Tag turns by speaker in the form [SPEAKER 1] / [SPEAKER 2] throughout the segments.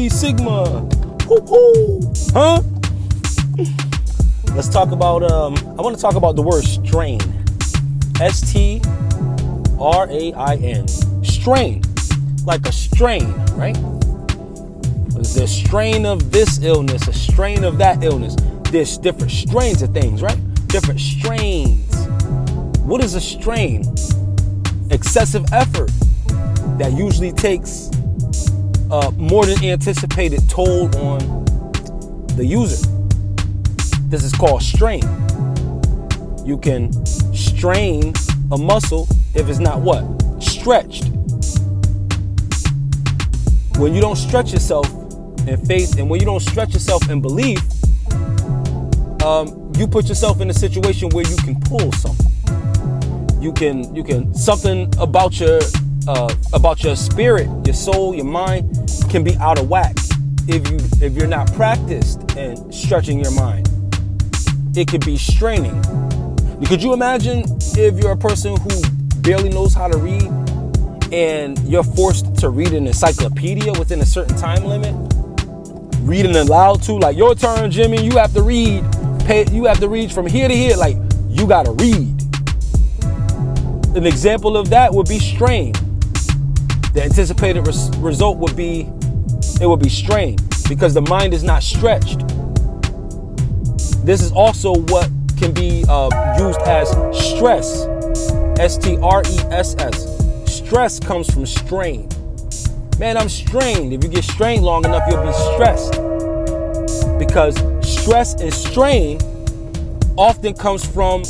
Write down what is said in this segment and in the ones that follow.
[SPEAKER 1] Phi Sigma. Woo-hoo. Huh? Let's talk about, I want to talk about the word strain. S-T-R-A-I-N. Strain. Like a strain, right? There's a strain of this illness, a strain of that illness. There's different strains of things, right? Different strains. What is a strain? Excessive effort that usually takes more than anticipated toll on the user. This is called strain. You can strain a muscle if it's not what? Stretched. When you don't stretch yourself in faith and when you don't stretch yourself in belief, you put yourself in a situation where you can pull something. You can something about your spirit, your soul, your mind can be out of whack if you're not practiced in stretching your mind. It could be straining. Could you imagine if you're a person who barely knows how to read and you're forced to read an encyclopedia within a certain time limit? Reading aloud too, like your turn, Jimmy. You have to read. You have to read from here to here. Like you gotta read. An example of that would be strain. The anticipated result would be strain because the mind is not stretched. This is also what can be used as stress. S-T-R-E-S-S. Stress comes from strain. Man, I'm strained. If you get strained long enough, you'll be stressed. Because stress and strain often comes from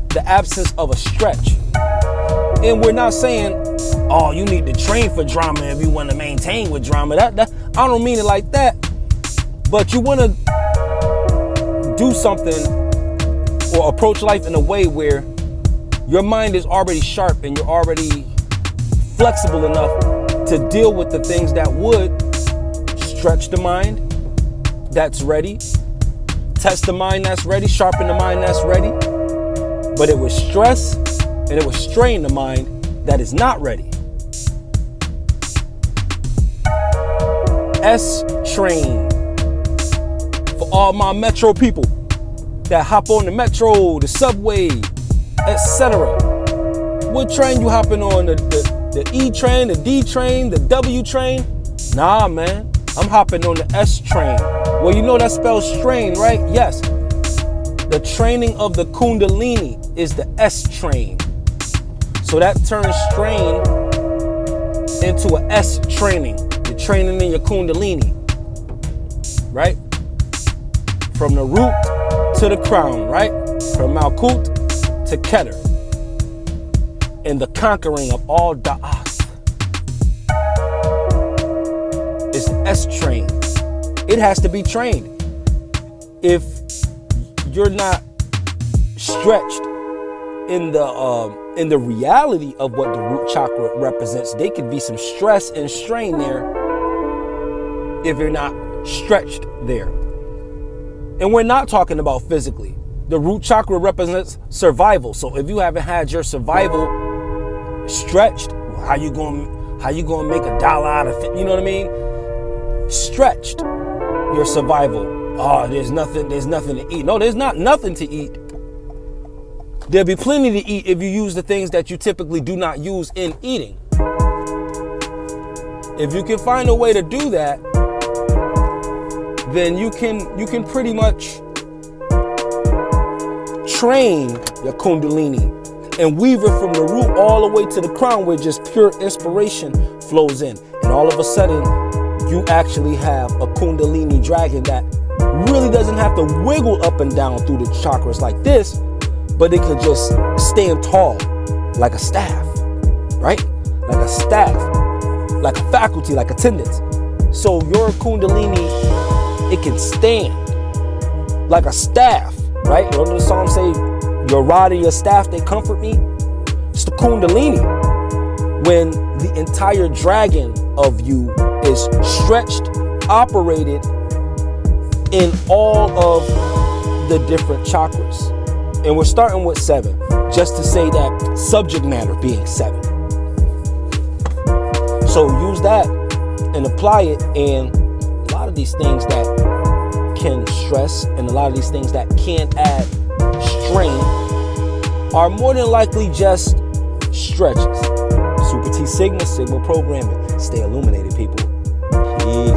[SPEAKER 1] the absence of a stretch. And we're not saying, oh, you need to train for drama if you want to maintain with drama. That I don't mean it like that. But you want to do something or approach life in a way where your mind is already sharp and you're already flexible enough to deal with the things that would stretch the mind that's ready, test the mind that's ready, sharpen the mind that's ready. But it would stress and it would strain the mind that is not ready. S-Train. For all my metro people that hop on the metro, the subway, etc. What train you hopping on? The E train, the D train, the W train? Nah, man. I'm hopping on the S train. Well, you know that spells strain, right? Yes. The training of the Kundalini is the S train. So that turns strain into an S training. You're training in your Kundalini, right? From the root to the crown, right? From Malkut to Keter. And the conquering of all Da'ath is the S train. It has to be trained. If you're not stretched in the reality of what the root chakra represents, there could be some stress and strain there if you're not stretched there. And we're not talking about physically. The root chakra represents survival. So if you haven't had your survival stretched, how you gonna make $1 out of it? You know what I mean? Stretched your survival. Oh, there's nothing to eat. No, there's not nothing to eat. There'll be plenty to eat if you use the things that you typically do not use in eating. If you can find a way to do that, then you can pretty much train your Kundalini and weave it from the root all the way to the crown where just pure inspiration flows in. And all of a sudden, you actually have a Kundalini dragon that really doesn't have to wiggle up and down through the chakras like this, but it can just stand tall like a staff, right? Like a staff, like a faculty, like a tendons. So your Kundalini, it can stand like a staff, right? You know the song say, your rod and your staff, they comfort me. It's the Kundalini. When the entire dragon of you is stretched, operated in all of the different chakras. And we're starting with 7, just to say that subject matter being 7. So use that and apply it, and lot of these things that can stress and a lot of these things that can add strain are more than likely just stretches. Super T Sigma, Sigma programming. Stay illuminated, people. Peace.